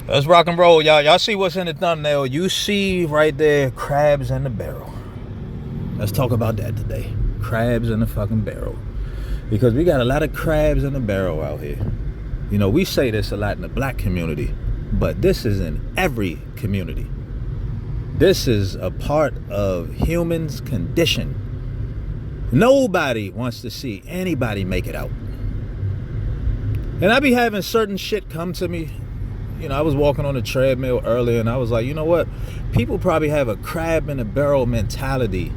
Let's rock and roll, y'all. Y'all see what's in the thumbnail? You see right there, crabs in the barrel. Let's talk about that today. Crabs in the fucking barrel. Because we got a lot of crabs in the barrel out here. You know, we say this a lot in the black community, but this is in every community. This is a part of humans' condition. Nobody wants to see anybody make it out. And I be having certain shit come to me. You know, I was walking on the treadmill earlier and I was like, you know what? People probably have a crab in a barrel mentality.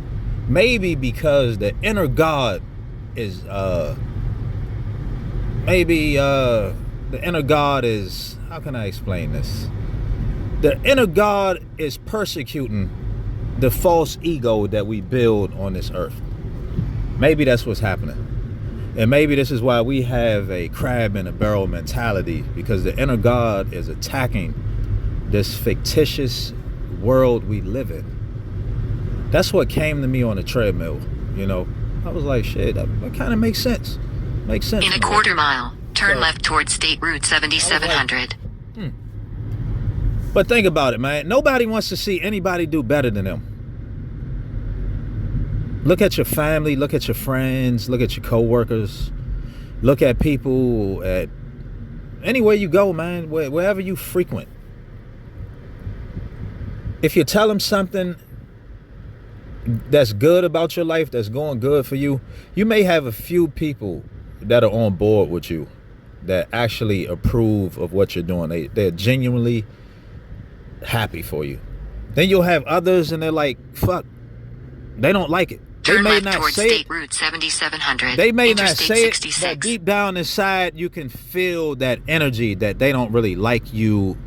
Maybe because the inner God is, the inner God is, how can I explain this? The inner God is persecuting the false ego that we build on this earth. Maybe that's what's happening. And maybe this is why we have a crab in a barrel mentality, because the inner God is attacking this fictitious world we live in. That's what came to me on the treadmill, you know. I was like, shit, that kind of makes sense. Makes sense. In a quarter mile, turn left towards State Route 7700. But think about it, man. Nobody wants to see anybody do better than them. Look at your family, look at your friends, look at your co-workers, look at people at anywhere you go, man, wherever you frequent. If you tell them something that's good about your life, that's going good for you, you may have a few people that are on board with you, that actually approve of what you're doing. They're genuinely happy for you. Then you'll have others and they're like, fuck, they don't like it. Turn left towards State Route 7700. They may not Interstate say it, 66. but deep down inside, you can feel that energy that they don't really like you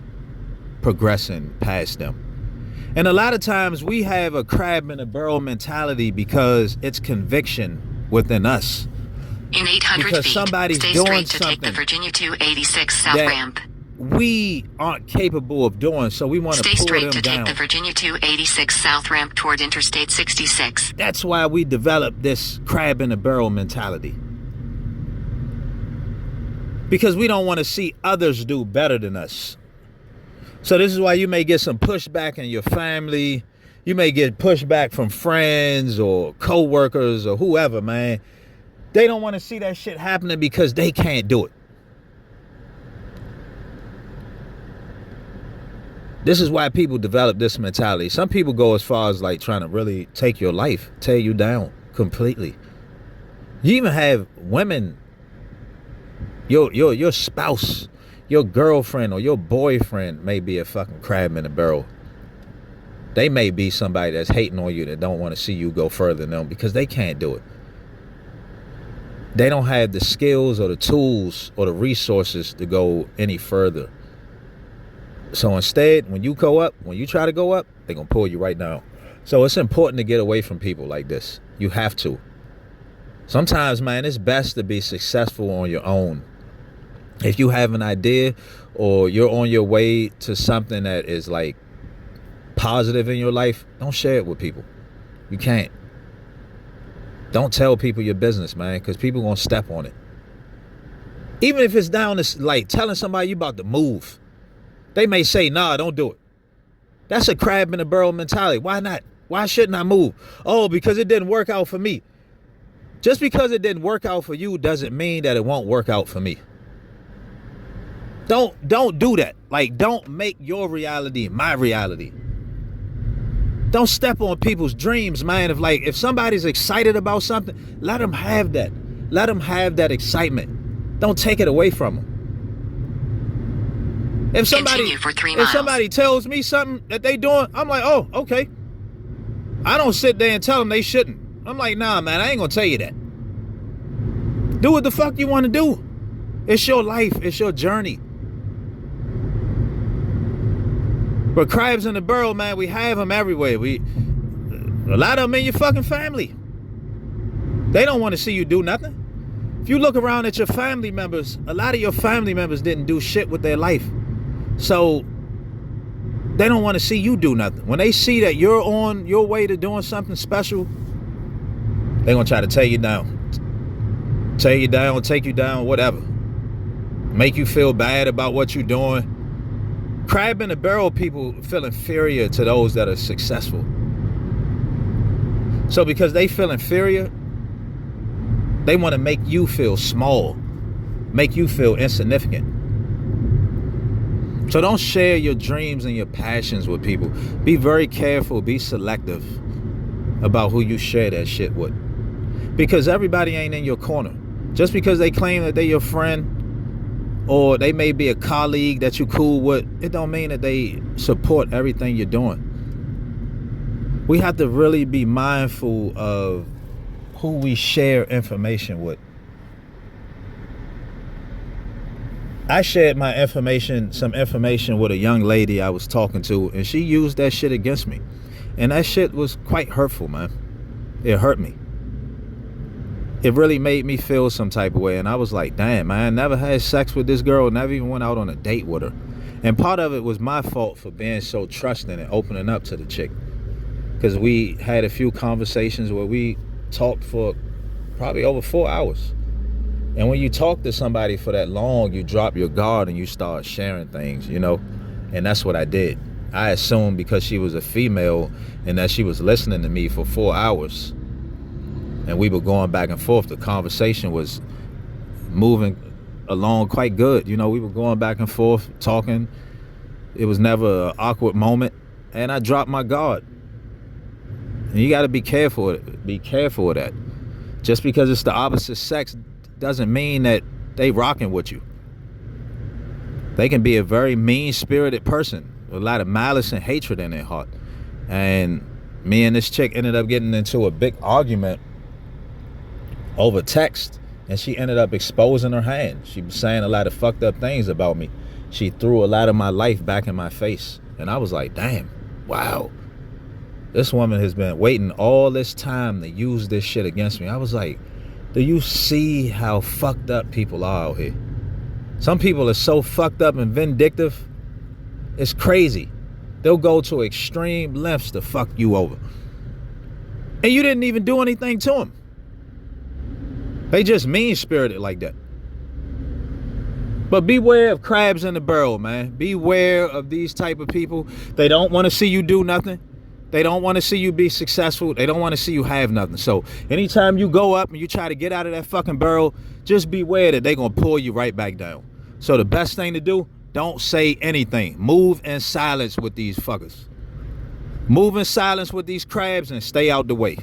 progressing past them. And a lot of times we have a crab in a barrel mentality because it's conviction within us. In 800 Because feet, somebody's stay doing straight to take the something Virginia 286 South that Ramp. we aren't capable of doing, so we want to Stay pull straight them to down. take the Virginia 286 South Ramp toward Interstate 66. That's why we developed this crab in a barrel mentality. Because we don't want to see others do better than us. So this is why you may get some pushback in your family. You may get pushback from friends or co-workers or whoever, man. They don't want to see that shit happening because they can't do it. This is why people develop this mentality. Some people go as far as like trying to really take your life, tear you down completely. You even have women, your spouse, your girlfriend or your boyfriend may be a fucking crab in a barrel. They may be somebody that's hating on you, that don't want to see you go further than them because they can't do it. They don't have the skills or the tools or the resources to go any further. So instead, when you try to go up, they're going to pull you right down. So it's important to get away from people like this. You have to. Sometimes, man, it's best to be successful on your own. If you have an idea or you're on your way to something that is like positive in your life, don't share it with people. You can't. Don't tell people your business, man, because people going to step on it. Even if it's down to like telling somebody you about to move. They may say, nah, don't do it. That's a crab in a barrel mentality. Why not? Why shouldn't I move? Oh, because it didn't work out for me. Just because it didn't work out for you doesn't mean that it won't work out for me. Don't do that. Like, don't make your reality my reality. Don't step on people's dreams, man. If somebody's excited about something, let them have that. Let them have that excitement. Don't take it away from them. If somebody tells me something that they doing, I'm like, oh, okay. I don't sit there and tell them they shouldn't. I'm like, nah, man, I ain't gonna tell you that. Do what the fuck you want to do. It's your life. It's your journey. But crabs in the barrel, man, we have them everywhere. A lot of them in your fucking family. They don't want to see you do nothing. If you look around at your family members, a lot of your family members didn't do shit with their life. So they don't want to see you do nothing. When they see that you're on your way to doing something special, they're going to try to tear you down. Tear you down, take you down, whatever. Make you feel bad about what you're doing. Crab in the barrel people feel inferior to those that are successful. So because they feel inferior, they want to make you feel small, make you feel insignificant. So don't share your dreams and your passions with people. Be very careful, be selective about who you share that shit with. Because everybody ain't in your corner. Just because they claim that they your friend, or they may be a colleague that you cool with, it don't mean that they support everything you're doing. We have to really be mindful of who we share information with. I shared some information with a young lady I was talking to, and she used that shit against me. And that shit was quite hurtful, man. It hurt me. It really made me feel some type of way. And I was like, damn, man, I never had sex with this girl, never even went out on a date with her. And part of it was my fault for being so trusting and opening up to the chick. Because we had a few conversations where we talked for probably over 4 hours. And when you talk to somebody for that long, you drop your guard and you start sharing things, you know? And that's what I did. I assumed because she was a female and that she was listening to me for 4 hours and we were going back and forth, the conversation was moving along quite good. You know, we were going back and forth, talking. It was never an awkward moment. And I dropped my guard. And you got to be careful. Be careful of that. Just because it's the opposite sex doesn't mean that they rocking with you. They can be a very mean-spirited person with a lot of malice and hatred in their heart. And me and this chick ended up getting into a big argument over text, and she ended up exposing her hand. She was saying a lot of fucked up things about me. She threw a lot of my life back in my face. And I was like, damn, wow. This woman has been waiting all this time to use this shit against me. I was like, do you see how fucked up people are out here? Some people are so fucked up and vindictive. It's crazy. They'll go to extreme lengths to fuck you over. And you didn't even do anything to them. They just mean-spirited like that. But beware of crabs in the barrel, man. Beware of these type of people. They don't want to see you do nothing. They don't want to see you be successful. They don't want to see you have nothing. So anytime you go up and you try to get out of that fucking barrel, just beware that they're going to pull you right back down. So the best thing to do, don't say anything. Move in silence with these fuckers. Move in silence with these crabs and stay out the way.